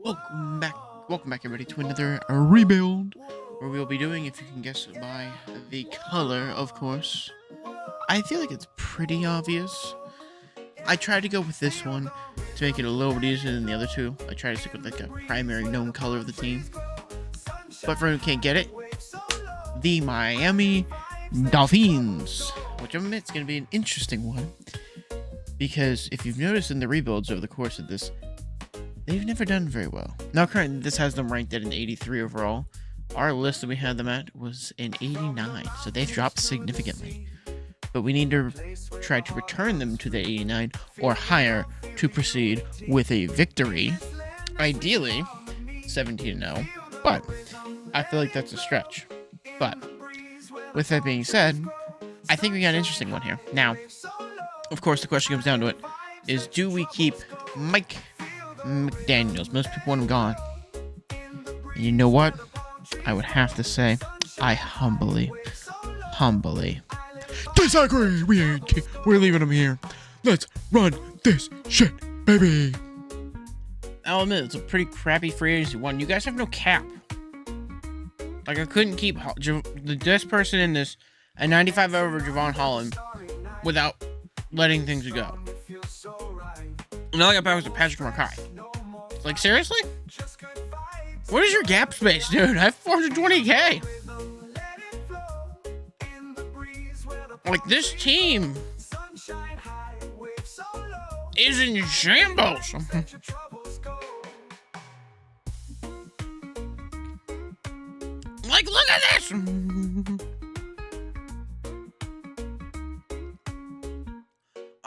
Welcome back. Welcome back, everybody, to another rebuild, where we'll be doing, if you can guess by the color, of course. I feel like it's pretty obvious. I tried to go with this one to make it a little bit easier than the other two. I tried to stick with like a primary known color of the team. But for anyone who can't get it, the Miami Dolphins, which I'm admit is going to be an interesting one, because if you've noticed in the rebuilds over the course of this, they've never done very well. Now, currently, this has them ranked at an 83 overall. Our list that we had them at was an 89, so they've dropped significantly. But we need to try to return them to the 89 or higher to proceed with a victory. Ideally, 17-0, but I feel like that's a stretch. But with that being said, I think we got an interesting one here. Now, of course, the question comes down to it is, do we keep Mike McDaniels? Most people want him gone. And you know what? I would have to say, I humbly disagree. We're leaving him here. Let's run this shit, baby. I'll admit, it's a pretty crappy free agency one. You guys have no cap. Like, I couldn't keep the best person in this at 95 over Javon Holland without letting things go. Now I got back to Patrick Mackay. Like, seriously? What is your gap space, dude? I have 420k. Like, this team is in shambles. Like, look at this.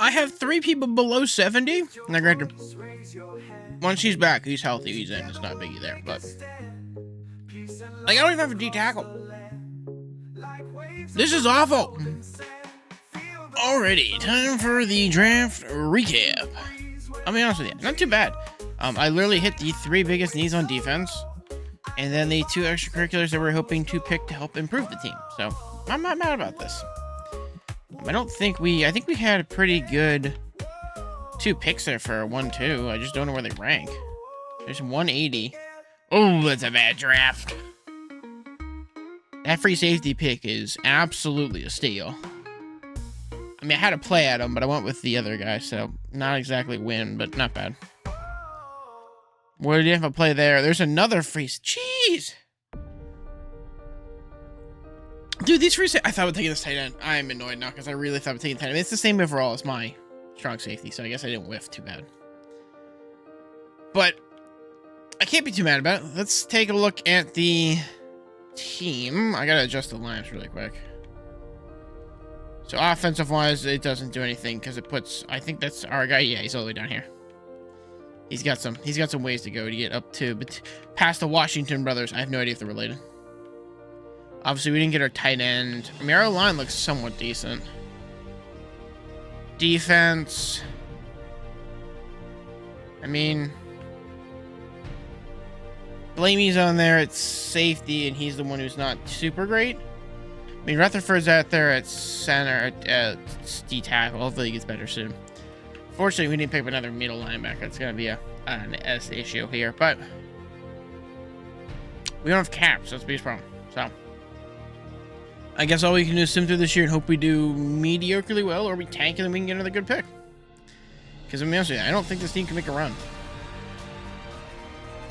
I have 3 people below 70. Now, granted, once he's back, he's healthy, he's in. It's not a biggie there, but like, I don't even have a D tackle. This is awful. Alrighty, time for the draft recap. I'll be honest with you, not too bad. I literally hit the 3 biggest needs on defense, and then the 2 extracurriculars that we're hoping to pick to help improve the team. So I'm not mad about this. I think we had a pretty good 2 picks there for 1-2. I just don't know where they rank. There's 180. Oh, that's a bad draft. That free safety pick is absolutely a steal. I mean, I had to play at him, but I went with the other guy, so not exactly win, but not bad. What do you have to play there? There's another free... Jeez! Dude, these free... I thought I would take this tight end. I'm annoyed now, because I really thought I would take tight end. It's the same overall as my strong safety, so I guess I didn't whiff too bad. But I can't be too mad about it. Let's take a look at the team. I gotta adjust the lines really quick. So offensive-wise, it doesn't do anything because it puts... I think that's our guy. Yeah, he's all the way down here. He's got some ways to go to get up to, but past the Washington brothers. I have no idea if they're related. Obviously, we didn't get our tight end. I mean, our line looks somewhat decent. Defense. I mean, Blamey's on there at safety, and he's the one who's not super great. I mean, Rutherford's out there at center, at D tackle. Hopefully he gets better soon. Fortunately, we didn't pick up another middle linebacker. It's going to be an S issue here, but we don't have caps. That's the biggest problem. So I guess all we can do is sim through this year and hope we do mediocrely well, or we tank and then we can get another good pick. Because, I'm honest with you, I don't think this team can make a run.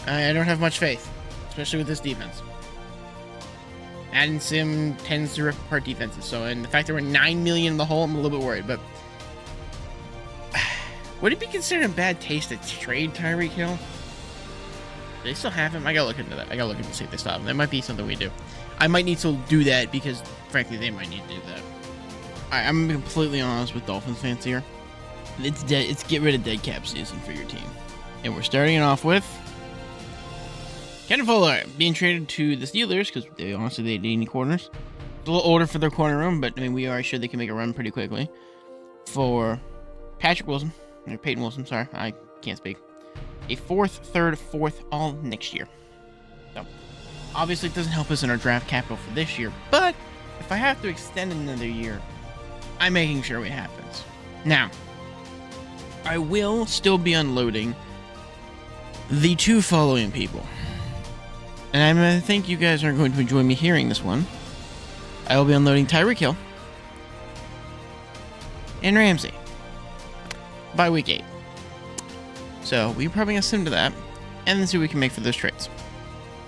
I don't have much faith, especially with this defense. Madden Sim tends to rip apart defenses, so, and the fact that we're 9 million in the hole, I'm a little bit worried, but would it be considered a bad taste to trade Tyreek Hill? Do they still have him? I gotta look into that. I gotta look into see if they still have him. That might be something we do. I might need to do that because, frankly, they might need to do that. Alright, I'm completely honest with Dolphins fans here. It's dead. It's get rid of dead cap season for your team. And we're starting it off with Ken Fuller being traded to the Steelers because they honestly need any corners. It's a little older for their corner room, but I mean, we are sure they can make a run pretty quickly. For Patrick Wilson, or Peyton Wilson, sorry, I can't speak. A 4th, 3rd, 4th, all next year. So, obviously, it doesn't help us in our draft capital for this year, but if I have to extend another year, I'm making sure it happens. Now, I will still be unloading the two following people. And I think you guys are going to enjoy me hearing this one. I will be unloading Tyreek Hill and Ramsey by week 8. So we're probably going to sim to that and then see what we can make for those trades.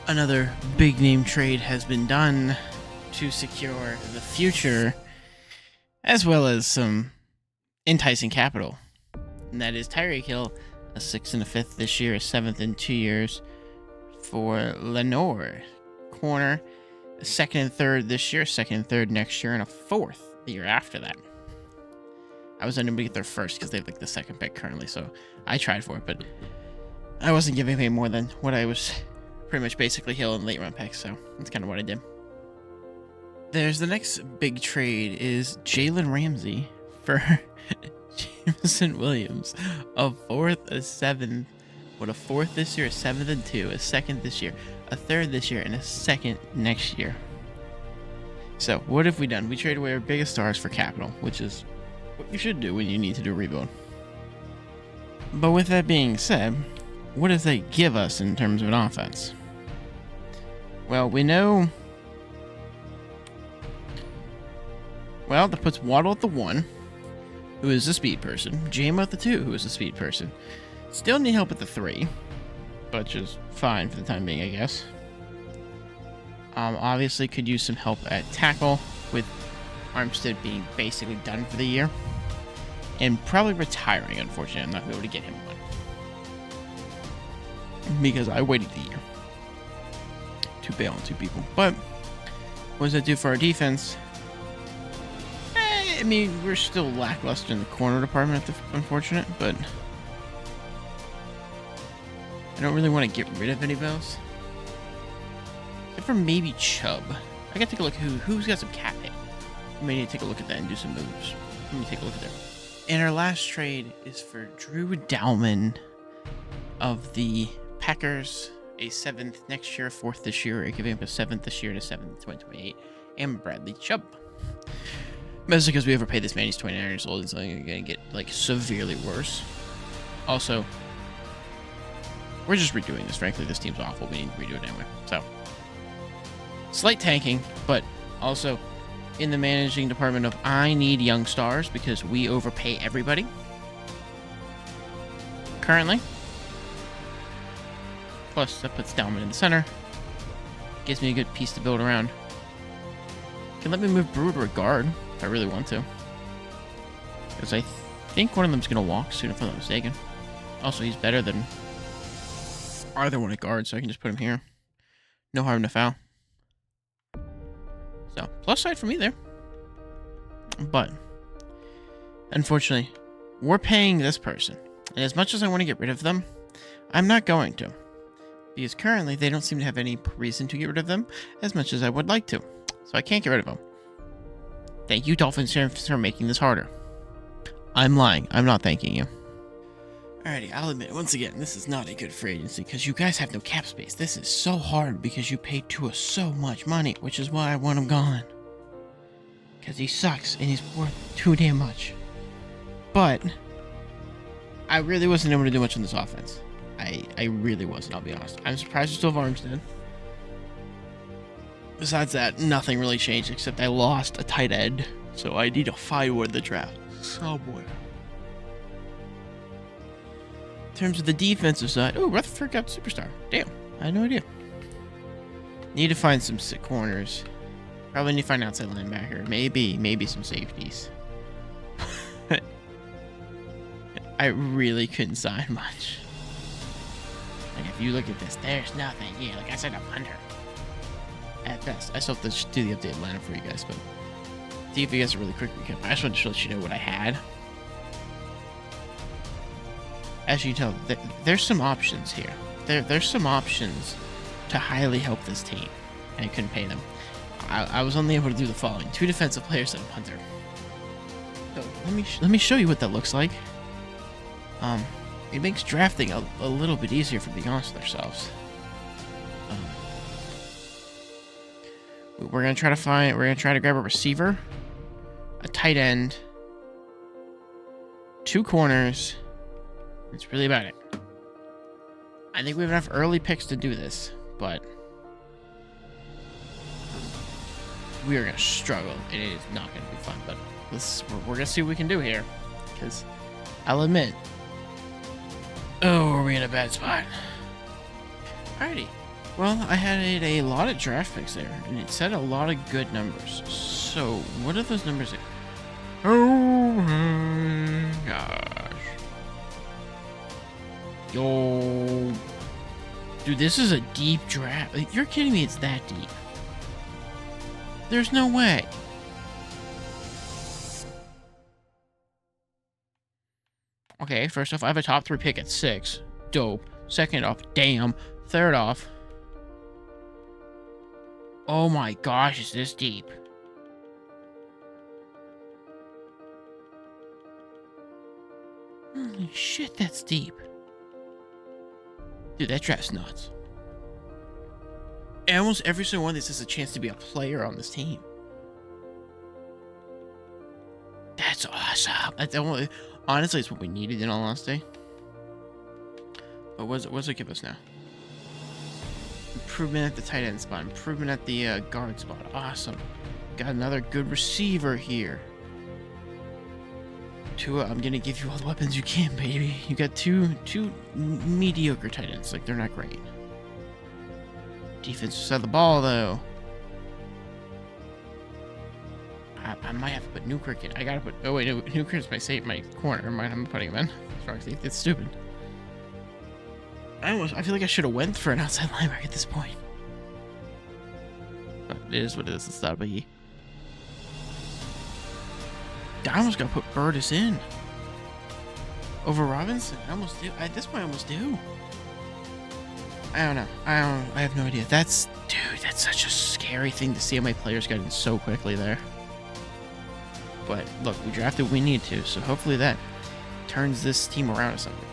Another big name trade has been done to secure the future as well as some enticing capital. And that is Tyreek Hill, a 6th and a 5th this year, a 7th in 2 years for Lenore. Corner, a 2nd and 3rd this year, 2nd and 3rd next year, and a 4th the year after that. I was unable to get there first because they have like the 2nd pick currently, so I tried for it, but I wasn't giving away more than what I was pretty much basically Hill in late round picks, so that's kind of what I did. There's the next big trade is Jalen Ramsey for Jameson Williams, a 4th, a 7th, what, a 4th this year, a 7th and 2, a 2nd this year, a 3rd this year, and a 2nd next year. So what have we done? We traded away our biggest stars for capital, which is what you should do when you need to do a rebuild. But with that being said, what does that give us in terms of an offense? Well, we know... Well, that puts Waddle at the 1, who is a speed person. JMO at the 2, who is a speed person. Still need help at the 3, but just fine for the time being, I guess. Obviously could use some help at tackle, with Armstead being basically done for the year. And probably retiring, unfortunately. I'm not going to be able to get him one. Because I waited a year to bail on 2 people. But what does that do for our defense? I mean, we're still lackluster in the corner department, unfortunate, but I don't really want to get rid of any bells. Except for maybe Chubb. I gotta take a look at who's got some cap hit. We may need to take a look at that and do some moves. Let me take a look at that. And our last trade is for Drew Dalman of the Packers, a 7th next year, a 4th this year, giving up a 7th this year and a 7th in 2028, and Bradley Chubb. Mostly because we overpaid this man, he's 29 years old, he's only going to get, like, severely worse. Also, we're just redoing this, frankly, this team's awful, we need to redo it anyway, so. Slight tanking, but also in the managing department of I need young stars because we overpay everybody. Currently. Plus, that puts Dalman in the center. Gives me a good piece to build around. Can let me move Brewer to a guard if I really want to. Because I think one of them's going to walk soon if I'm not mistaken. Also, he's better than either one at guard, so I can just put him here. No harm, no foul. So, plus side for me there. But, unfortunately, we're paying this person. And as much as I want to get rid of them, I'm not going to. Because currently, they don't seem to have any reason to get rid of them as much as I would like to. So I can't get rid of them. Thank you, Dolphins, for making this harder. I'm lying. I'm not thanking you. Alrighty, I'll admit, once again, this is not a good free agency because you guys have no cap space. This is so hard because you paid Tua so much money, which is why I want him gone. Because he sucks and he's worth too damn much. But I really wasn't able to do much on this offense. I really wasn't, I'll be honest. I'm surprised we still have Armstead. Besides that, nothing really changed except I lost a tight end. So I need to find one in the draft somewhere. In terms of the defensive side, oh, Rutherford got superstar. Damn, I had no idea. Need to find some sick corners. Probably need to find outside linebacker. Maybe some safeties. I really couldn't sign much. Like, if you look at this, there's nothing. Yeah, like I said, a punter. At best. I still have to do the updated lineup for you guys, but see if you guys a really quick recap. I just wanted to let you know what I had. As you can tell, there's some options here. There's some options to highly help this team, and I couldn't pay them. I was only able to do the following: 2 defensive players and a punter. So let me show you what that looks like. It makes drafting a little bit easier, for being honest with ourselves. We're gonna try to grab a receiver, a tight end, 2 corners. That's really about it. I think we have enough early picks to do this, but we are going to struggle, and it is not going to be fun, but we're going to see what we can do here, because I'll admit, we're in a bad spot. Alrighty. Well, I had a lot of draft picks there, and it said a lot of good numbers. So, what are those numbers? Oh my gosh. Yo. Dude, this is a deep draft. Like, you're kidding me, it's that deep. There's no way. Okay, first off, I have a top 3 pick at 6. Dope. Second off, damn. Third off, oh my gosh, is this deep? Holy shit, that's deep. Dude, that draft's nuts. And almost every single one of these has a chance to be a player on this team. That's awesome. Honestly, it's what we needed, in all honesty. But what does it give us now? Improvement at the tight end spot. Improvement at the guard spot. Awesome. Got another good receiver here. Tua, I'm gonna give you all the weapons you can, baby. You got two mediocre tight ends. Like, they're not great. Defensive side of the ball, though. I might have to put Newkirk in. I gotta put... Oh, wait, no. Newkirk's my corner. Never mind, I'm putting him in. Sorry, it's stupid. I feel like I should have went for an outside linebacker at this point. But it is what it is. It's not a biggie. I almost got to put Burtis in over Robinson. I almost do. At this point, I almost do. I don't know. I have no idea. Dude, that's such a scary thing to see how my players got in so quickly there. But look, we drafted what we need to, so hopefully that turns this team around to something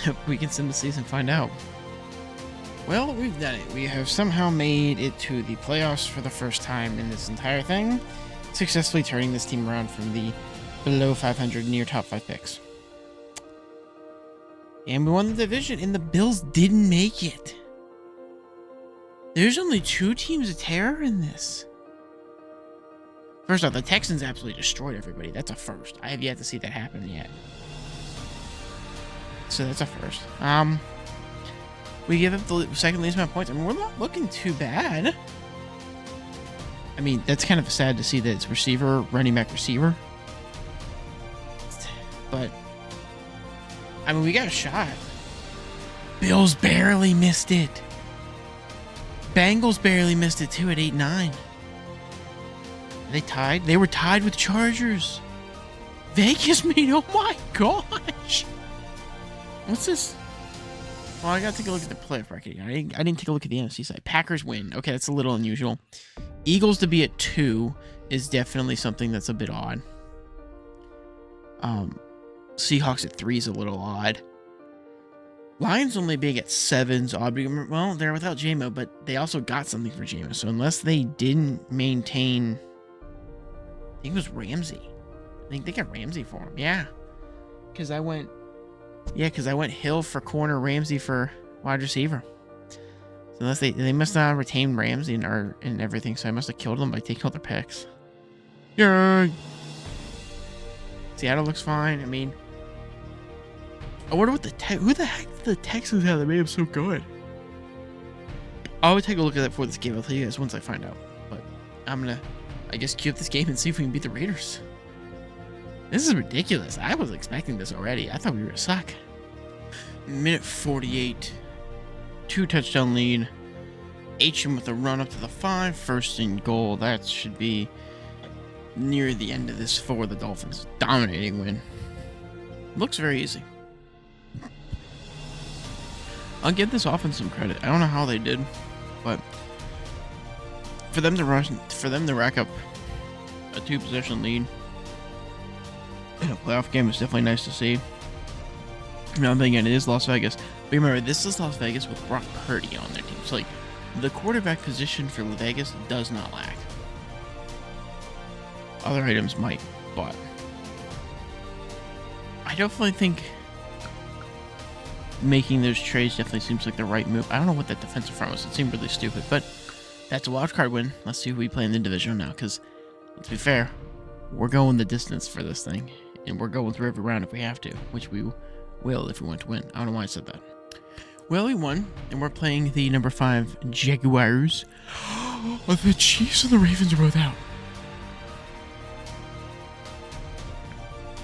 great. We can send the season and find out. Well, we've done it. We have somehow made it to the playoffs for the first time in this entire thing, successfully turning this team around from the below 500 near top 5 picks. And we won the division, and the Bills didn't make it. There's only 2 teams of terror in this. First off, the Texans absolutely destroyed everybody. That's a first. I have yet to see that happen yet. So that's a first. We give up the second least amount of points. I mean, we're not looking too bad. I mean, that's kind of sad to see that it's receiver, running back, receiver. But, I mean, we got a shot. Bills barely missed it. Bengals barely missed it, too, at 8-9. They tied? They were tied with Chargers. Vegas made... Oh, my gosh. What's this? Well, I gotta take a look at the playoff bracket again. I didn't take a look at the NFC side. Packers win. Okay, that's a little unusual. Eagles to be at 2 is definitely something that's a bit odd. Seahawks at 3 is a little odd. Lions only being at 7 is odd. Well, they're without J-Mo, but they also got something for J-Mo. So unless they didn't maintain... I think it was Ramsey. I think they got Ramsey for him. Yeah. Because I went Hill for corner, Ramsey for wide receiver. So unless they must not have retained Ramsey and everything, so I must have killed them by taking all their picks. Yeah. Seattle looks fine. I mean, I wonder what who the heck did the Texans have that made them so good? I would take a look at that before this game. I'll tell you guys once I find out. But I'm gonna, I guess, queue up this game and see if we can beat the Raiders. This is ridiculous. I was expecting this already. I thought we were gonna suck. Minute 48. 2 touchdown lead. H.M. with a run up to the 5. First and goal. That should be near the end of this for the Dolphins. Dominating win. Looks very easy. I'll give this offense some credit. I don't know how they did, but for them to rack up a 2-possession lead in a playoff game is definitely nice to see. Now, again, it is Las Vegas. But remember, this is Las Vegas with Brock Purdy on their team. So, like, the quarterback position for Vegas does not lack. Other items might, but I definitely think making those trades definitely seems like the right move. I don't know what that defensive front was. It seemed really stupid, but that's a wild card win. Let's see who we play in the divisional now, because let's be fair, we're going the distance for this thing, and we're going through every round if we have to, which we will if we want to win. I don't know why I said that. Well, we won, and we're playing the number 5 Jaguars. The Chiefs and the Ravens are both out.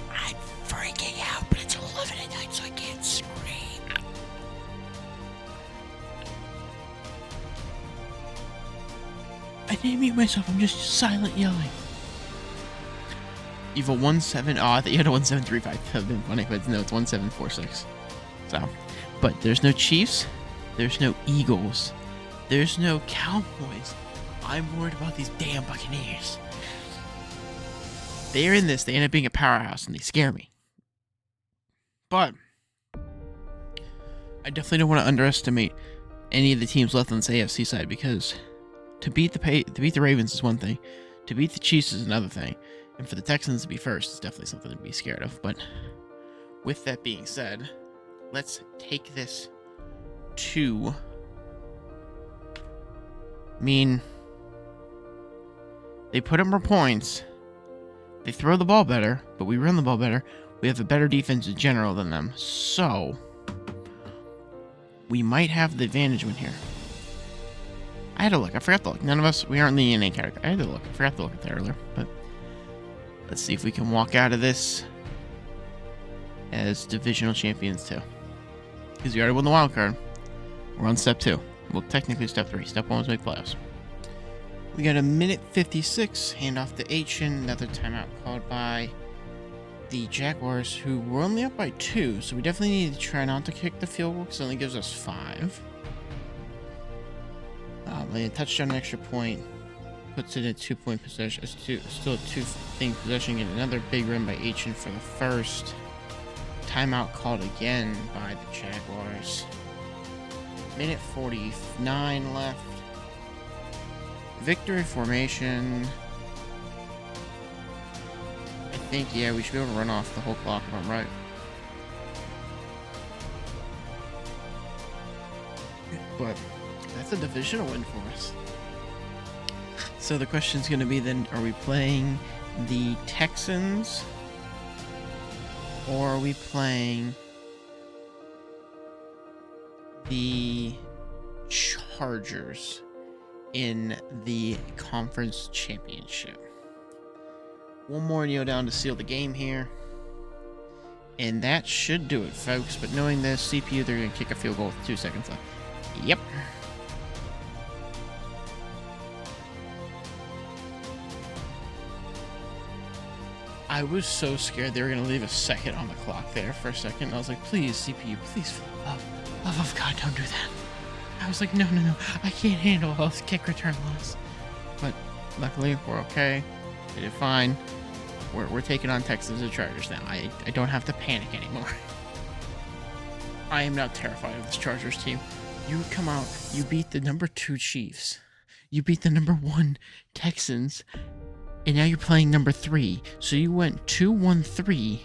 I'm freaking out, but it's 11 at night, so I can't scream. I didn't mute myself, I'm just silent yelling. You have a 1-7. Oh, I thought you had a 1-7-3-5. That would have been funny, but no, it's 1-7-4-6. So, but there's no Chiefs, there's no Eagles, there's no Cowboys. I'm worried about these damn Buccaneers. They're in this, they end up being a powerhouse, and they scare me. But I definitely don't want to underestimate any of the teams left on the AFC side, because to beat the Ravens is one thing, to beat the Chiefs is another thing, and for the Texans to be first is definitely something to be scared of. But with that being said, let's take this to... they put up more points, they throw the ball better, but we run the ball better. We have a better defense in general than them, so we might have the advantage win here. I had to look. I forgot to look. None of us, we aren't in the NA category. I had to look. I forgot to look at that earlier, but let's see if we can walk out of this as divisional champions too. Because we already won the wild card. We're on step 2. Well, technically step 3. Step 1 was make playoffs. We got a minute 56. Handoff to Achen. Another timeout called by the Jaguars, who were only up by 2. So we definitely need to try not to kick the field goal, because it only gives us 5. A touchdown, extra point, puts it at 2-point possession. Still a 2-thing possession. And another big run by Achen for the first. Timeout called again by the Jaguars. Minute 49 left. Victory formation. I think, yeah, we should be able to run off the whole clock if I'm right. But that's a divisional win for us. So the question's going to be then, are we playing the Texans? Or are we playing the Chargers in the conference championship? One more kneel down to seal the game here. And that should do it, folks. But knowing this, CPU, they're going to kick a field goal with 2 seconds left. Yep. I was so scared they were going to leave a second on the clock there for a second. I was like, please, CPU, please, for the love of God, don't do that. I was like, no, I can't handle a kick return loss. But luckily, we're okay. We did fine. We're taking on Texans and Chargers now. I don't have to panic anymore. I am now terrified of this Chargers team. You come out, you beat the number 2 Chiefs. You beat the number 1 Texans. And now you're playing number 3. So you went 2-1-3.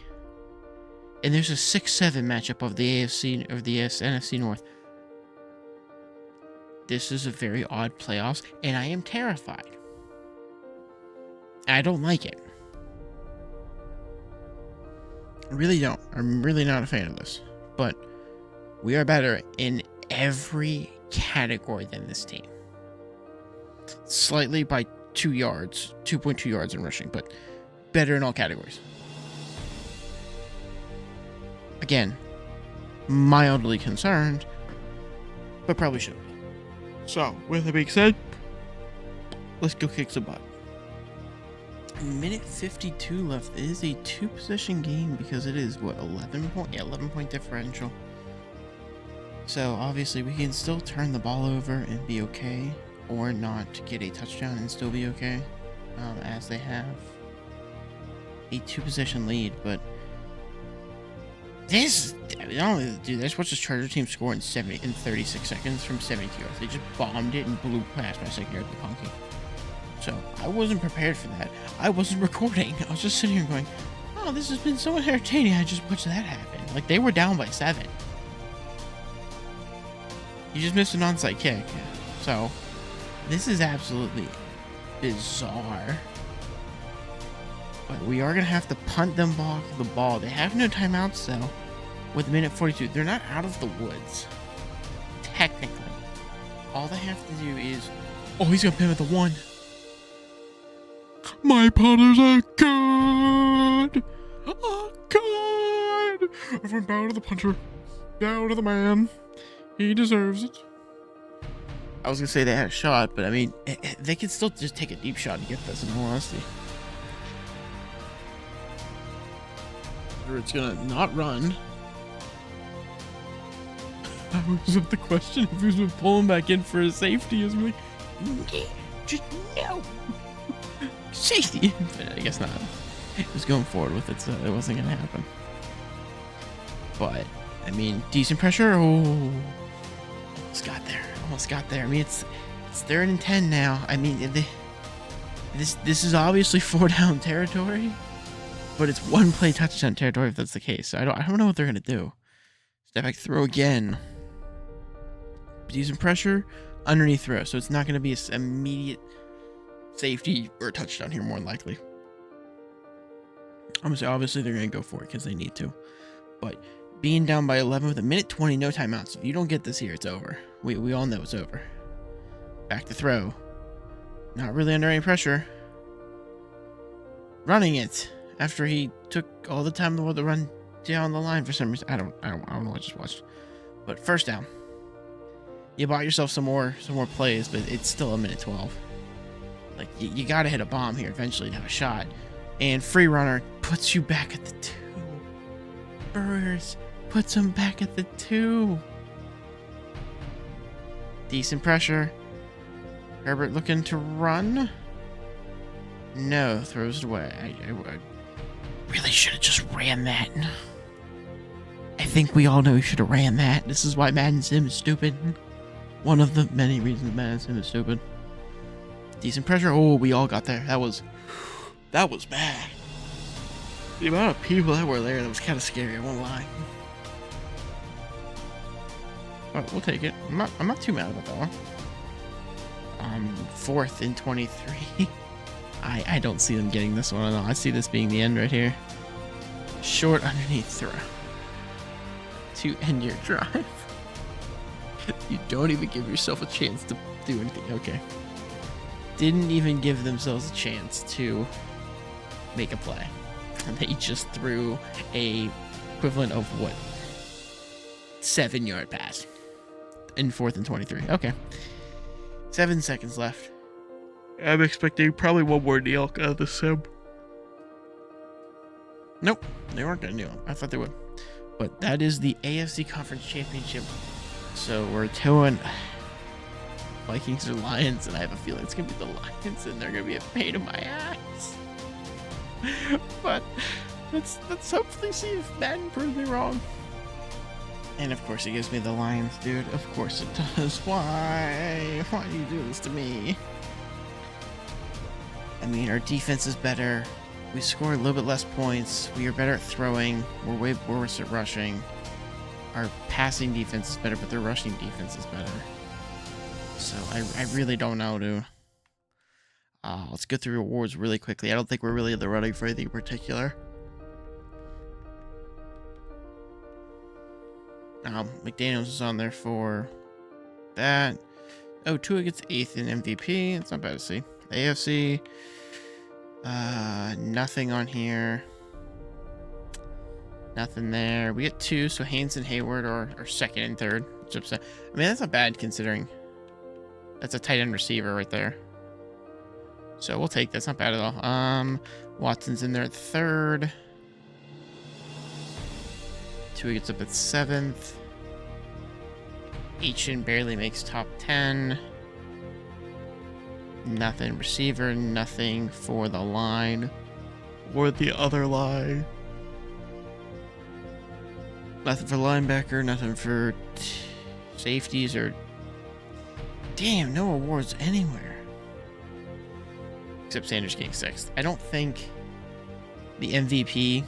And there's a 6-7 matchup of the AFC, of the NFC North. This is a very odd playoffs, and I am terrified. I don't like it. I really don't. I'm really not a fan of this. But we are better in every category than this team. Slightly by 2 yards, 2.2 yards in rushing, but better in all categories. Again, mildly concerned, but probably shouldn't be. So, with that being said, let's go kick some butt. Minute 52 left. It is a 2-possession game because it is, what, 11 point? Yeah, 11-point differential. So, obviously, we can still turn the ball over and be okay, or not get a touchdown and still be okay, as they have a 2-possession lead. But this, not only do this, watch this Charger team score in 36 seconds from 72 yards. They just bombed it and blew past my second yard to Conky. So I wasn't prepared for that. I wasn't recording. I was just sitting here going, "Oh, this has been so entertaining." I just watched that happen. Like, they were down by 7. You just missed an onside kick. So, this is absolutely bizarre. But we are going to have to punt them back the ball. They have no timeouts, though, with minute 42. They're not out of the woods, technically. All they have to do is... Oh, he's going to pin at the 1. My punters are good! Oh, God! Everyone bow to the punter. Bow to the man. He deserves it. I was going to say they had a shot, but I mean, they could still just take a deep shot and get this, in all honesty. Or it's going to not run. That was the question. If he's been pulling back in for his safety, is like, just no. Safety. But I guess not. He was going forward with it, so it wasn't going to happen. But, I mean, decent pressure. Oh, almost got there. Almost got there. I mean, it's 3rd and 10 now. I mean, this is obviously 4-down territory, but it's 1-play touchdown territory if that's the case. So I don't know what they're going to do. Step back, throw again. Decent pressure, underneath throw. So it's not going to be an immediate safety or touchdown here, more than likely. I'm going to say, obviously, they're going to go for it because they need to. But being down by 11 with a minute 20, no timeouts. If you don't get this here, it's over. We all know it's over. Back to throw. Not really under any pressure. Running it after he took all the time in the world to run down the line for some reason. I don't know what I just watched. But first down. You bought yourself some more plays, but it's still a minute 12. Like, you got to hit a bomb here eventually to have a shot. And free runner puts you back at the 2. Burrs puts him back at the 2. Decent pressure. Herbert looking to run. No, throws it away. I really should have just ran that. I think we all know we should have ran that. This is why Madden Sim is stupid. One of the many reasons Madden Sim is stupid. Decent pressure. Oh, we all got there. That was bad. The amount of people that were there, that was kind of scary, I won't lie. But we'll take it. I'm not too mad about that one. 4th and 23. I don't see them getting this one at all. I see this being the end right here. Short underneath throw. To end your drive. You don't even give yourself a chance to do anything. Okay. Didn't even give themselves a chance to make a play. And they just threw a equivalent of what? 7-yard pass. In 4th and 23. Okay. 7 seconds left. I'm expecting probably one more kneel out of the sim. Nope. They weren't going to kneel. I thought they would. But that is the AFC Conference Championship. So we're towing Vikings or Lions, and I have a feeling it's going to be the Lions, and they're going to be a pain in my ass. But let's hopefully see if Madden proves me wrong. And of course it gives me the Lions, dude. Of course it does. Why? Why do you do this to me? I mean, our defense is better. We score a little bit less points. We are better at throwing. We're way worse at rushing. Our passing defense is better, but their rushing defense is better. So I really don't know, dude. Let's go through awards really quickly. I don't think we're really in the running for anything in particular. McDaniels is on there for that. Oh, Tua gets 8th in MVP. It's not bad to see. AFC. Nothing on here. Nothing there. We get 2, so Haynes and Hayward are 2nd and 3rd. Which upset. I mean, that's not bad considering that's a tight end receiver right there. So we'll take that. That's not bad at all. Watson's in there at 3rd. Tua gets up at 7th. H barely makes top 10. Nothing receiver, nothing for the line or the other line. Nothing for linebacker, nothing for safeties or... Damn, no awards anywhere. Except Sanders getting 6th. I don't think the MVP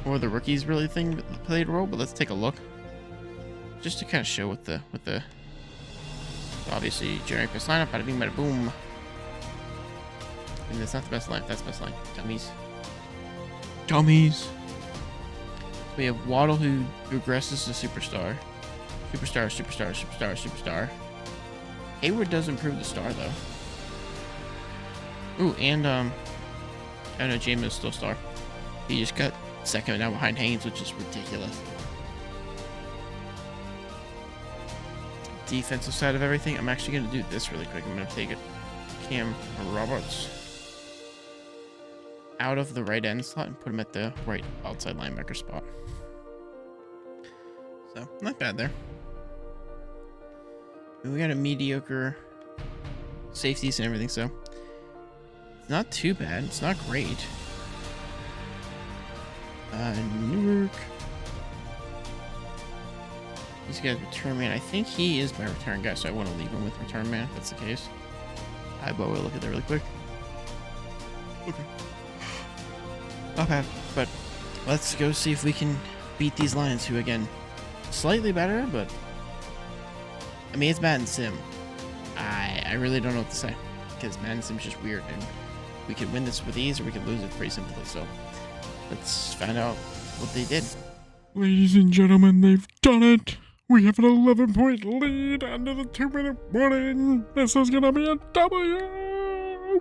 or the rookies really played a role, but let's take a look. Just to kind of show what the Obviously, generate best lineup. Bada bing, bada boom. And that's not the best line. That's the best line. Dummies. Dummies. We have Waddle, who regresses to superstar. Superstar. Hayward does improve the star, though. Ooh, and, I know James is still star. He just got second now behind Haynes, which is ridiculous. Defensive side of everything, I'm actually going to do this really quick. I'm going to take it. Cam Roberts out of the right end slot and put him at the right outside linebacker spot. So, not bad there. And we got a mediocre safeties and everything, so it's not too bad. It's not great. Newark. These guys return man. I think he is my return guy, so I want to leave him with return man if that's the case. But we'll look at that really quick. Okay. Not bad, but let's go see if we can beat these Lions, who again, slightly better, but I mean, it's Madden Sim. I really don't know what to say, because Madden Sim's just weird, and we could win this with ease or we could lose it pretty simply. So let's find out what they did. Ladies and gentlemen, they've done it. We have an 11-point lead under the 2-minute warning. This is going to be a W.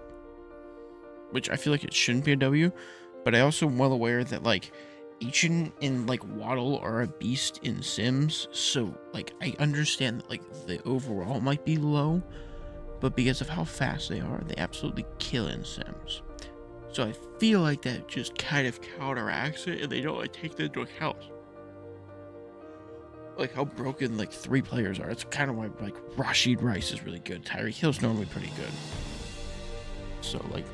Which I feel like it shouldn't be a W, but I also am well aware that, like, Eachin and, like, Waddle are a beast in Sims. So, like, I understand that, like, the overall might be low, but because of how fast they are, they absolutely kill in Sims. So I feel like that just kind of counteracts it, and they don't, like, take that into account. Like how broken like 3 players are. It's kind of why like Rashid Rice is really good. Tyreek Hill's normally pretty good. So like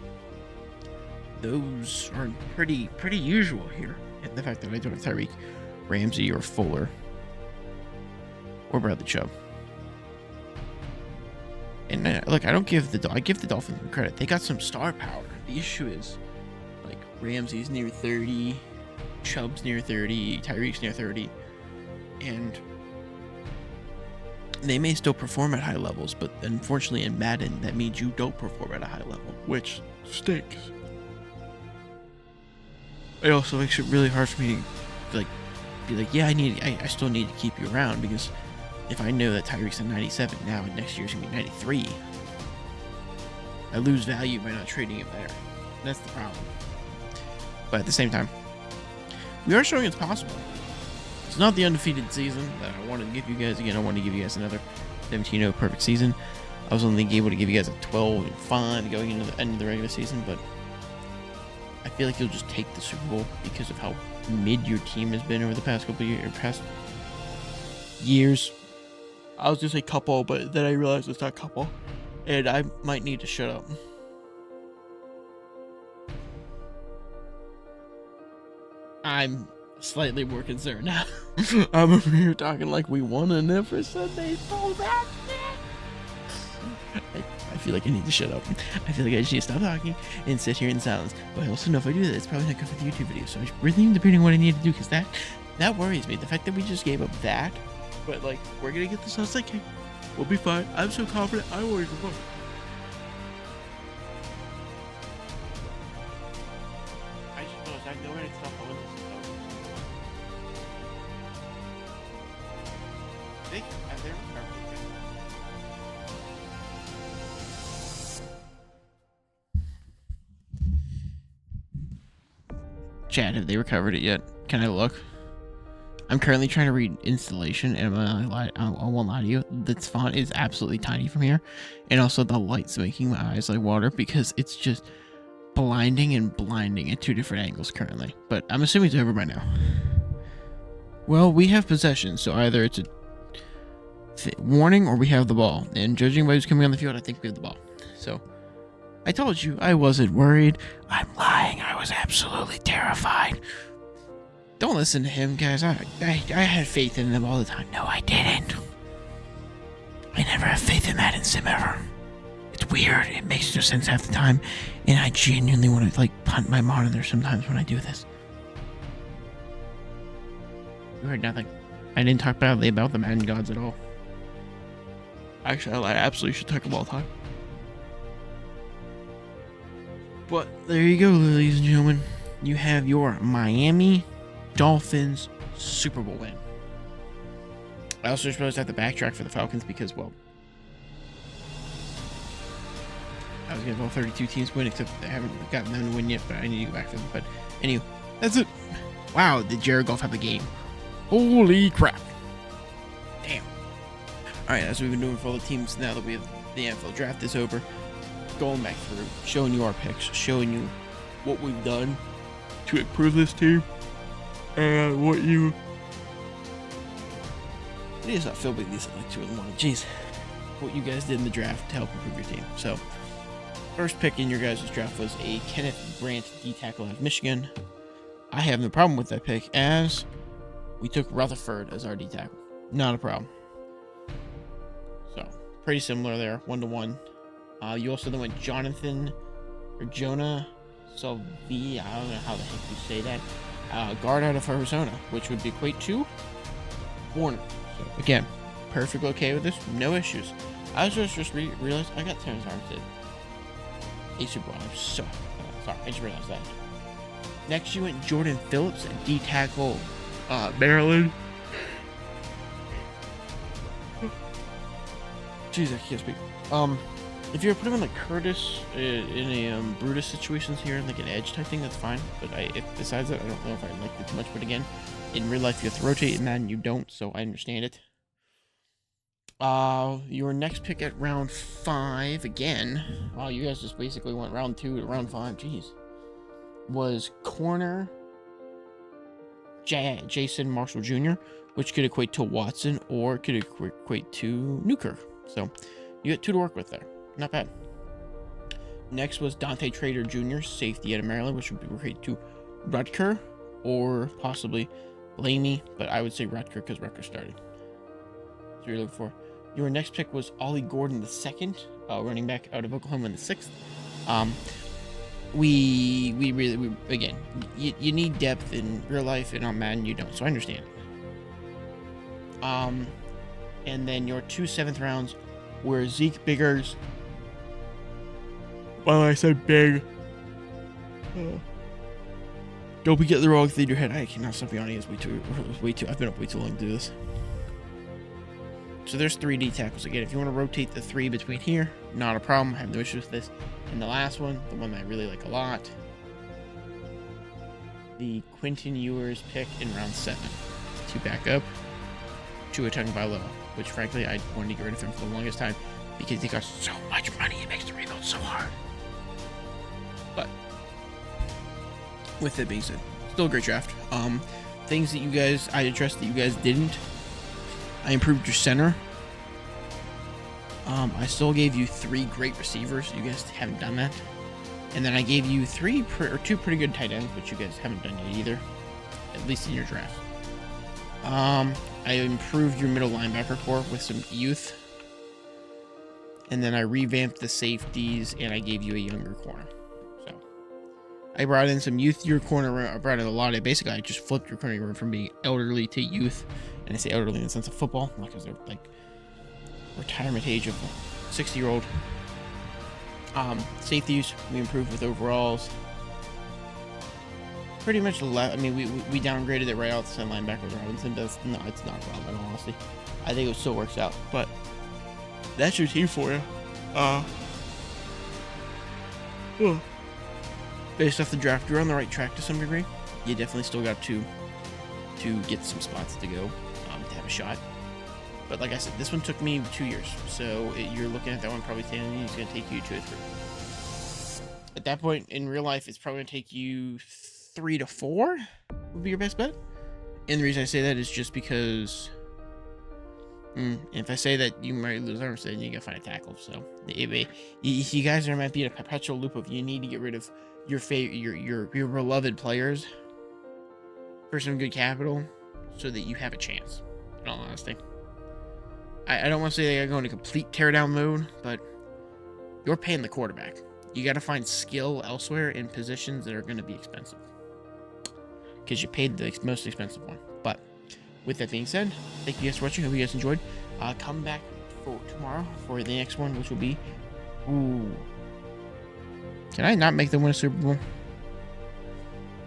those are pretty usual here. And the fact that I don't have Tyreek, Ramsey, or Fuller, or Bradley Chubb. And look, I give the Dolphins credit. They got some star power. The issue is like Ramsey's near 30, Chubb's near 30, Tyreek's near 30. And they may still perform at high levels, but unfortunately in Madden, that means you don't perform at a high level, which stinks. It also makes it really hard for me to like be like, yeah, I still need to keep you around, because if I know that Tyreek's at 97 now and next year's gonna be 93, I lose value by not trading him there. That's the problem. But at the same time, we are showing it's possible. It's not the undefeated season that I wanted to give you guys. Again, I wanted to give you guys another 17-0 perfect season. I was only able to give you guys a 12-5 going into the end of the regular season, but I feel like you'll just take the Super Bowl because of how mid your team has been over the past couple of years. I was just a couple, but then I realized it's not couple, and I might need to shut up. I'm slightly more concerned now. I'm over here talking like we won and never said they pulled that. I feel like I need to shut up. I feel like I just need to stop talking and sit here in silence. But I also know if I do that, it's probably not good for the YouTube video. So I really am debating what I need to do, because that worries me. The fact that we just gave up that, but like we're gonna get this on second. We'll be fine. I'm so confident. I won't even vote. I just know I have nowhere to stop on this. Chat, have they recovered it yet? Can I look? I'm currently trying to read installation, and I won't lie to you, this font is absolutely tiny from here, and also the light's making my eyes like water because it's just blinding at 2 different angles currently. But I'm assuming it's over by now. Well, we have possession, so either it's a warning or we have the ball, and judging by who's coming on the field, I think we have the ball. So I told you I wasn't worried. I'm lying. I was absolutely terrified. Don't listen to him, guys. I had faith in them all the time. No, I didn't. I never have faith in Madden Sim ever. It's weird. It makes no sense half the time, and I genuinely want to like punt my monitor sometimes when I do this. You heard nothing. I didn't talk badly about the Madden gods at all. Actually, I absolutely should take them all the time. But there you go, ladies and gentlemen. You have your Miami Dolphins Super Bowl win. I also supposed to have to backtrack for the Falcons because, well, I was going to go 32 teams win, except I haven't gotten them to win yet, but I need to go back for them. But anyway, that's it. Wow, did Jared Goff have a game? Holy crap. Damn. Alright, as we've been doing for all the teams now that we have the NFL draft is over, going back through, showing you our picks, showing you what we've done to improve this team, and what you... It is not filled with these like 2 in the morning. Jeez. What you guys did in the draft to help improve your team. So, first pick in your guys' draft was a Kenneth Grant D-tackle out of Michigan. I have no problem with that pick, as we took Rutherford as our D-tackle. Not a problem. So, pretty similar there, 1-to-1. You also then went Jonah Salvi, I don't know how the heck you say that, guard out of Arizona, which would equate to Warner. So, again, perfectly okay with this, no issues. I just realized I got Terrence Armstead a Super Bowl. I'm so sorry, I just realized that. Next, you went Jordan Phillips, D-tackle, Maryland. Jeez, I can't speak. If you were put him in like Curtis in a Brutus situations here, like an edge type thing, that's fine. But besides that, I don't know if I liked it too much. But again, in real life, you have to rotate. In Madden, you don't, so I understand it. Your next pick at round 5 again. Wow, you guys just basically went round 2 to round 5. Jeez. Was corner Jason Marshall Jr., which could equate to Watson or could equate to Newkirk. So you get 2 to work with there. Not bad. Next was Dante Trader Jr., safety out of Maryland, which would equate to Rutger or possibly Blamey, but I would say Rutger because Rutger started. So you're looking for. Your next pick was Ollie Gordon II, running back out of Oklahoma in the 6th. We really again, you need depth in real life, and on Madden you don't, so I understand. And then your 2 7th rounds were Zeke Biggers. Well, I said big. Don't be getting the wrong thing in your head. I cannot stop yawning. It's way too. I've been up way too long to do this. So there's 3 D tackles again. If you want to rotate the 3 between here, not a problem. I have no issues with this. And the last one, the one that I really like a lot, the Quentin Ewers pick in round 7 to back up Tua Tagovailoa, which frankly I wanted to get rid of him for the longest time because he costs so much money. It makes the rebuild so hard. But with that being said, still a great draft. Things that I addressed that you guys didn't. I improved your center. I still gave you 3 great receivers. You guys haven't done that. And then I gave you 2 pretty good tight ends, which you guys haven't done yet either, at least in your draft. I improved your middle linebacker core with some youth. And then I revamped the safeties, and I gave you a younger corner. So I brought in some youth. Your corner, I brought in a lot of. Basically, I just flipped your corner from being elderly to youth. And I say elderly in the sense of football, not because they're like retirement age of a 60-year-old. Safeties, we improved with overalls. Pretty much I mean, we downgraded it right out to linebacker Robinson. No, it's not a problem in all honesty. I think it still works out, but that's your team for you. Based off the draft, you're on the right track to some degree. You definitely still got to get some spots to go to have a shot. But like I said, this one took me 2 years, so you're looking at that one probably saying it's going to take you 2 or 3. At that point in real life, it's probably going to take you 3 to 4 would be your best bet. And the reason I say that is just because if I say that you might lose Armstead, you got to find a tackle. So you guys might be in a perpetual loop of you need to get rid of your beloved players for some good capital so that you have a chance, in all honesty. I don't want to say they are going to complete teardown mode, but you're paying the quarterback. You got to find skill elsewhere in positions that are going to be expensive because you paid the most expensive one. But with that being said, thank you guys for watching. Hope you guys enjoyed. Come back for tomorrow for the next one, which will be, ooh, can I not make them win a Super Bowl?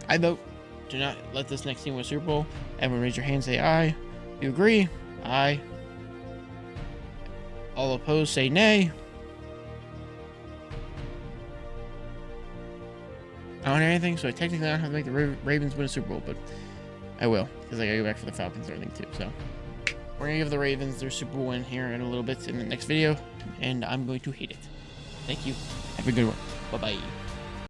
I vote to not let this next team win a Super Bowl. Everyone raise your hand, say aye. You agree? Aye. All opposed, say nay. I don't hear anything, so I technically don't have to make the Ravens win a Super Bowl, but I will, because I gotta go back for the Falcons and everything too. So we're gonna give the Ravens their Super Bowl win here in a little bit in the next video, and I'm going to hate it. Thank you. Have a good one. Bye bye.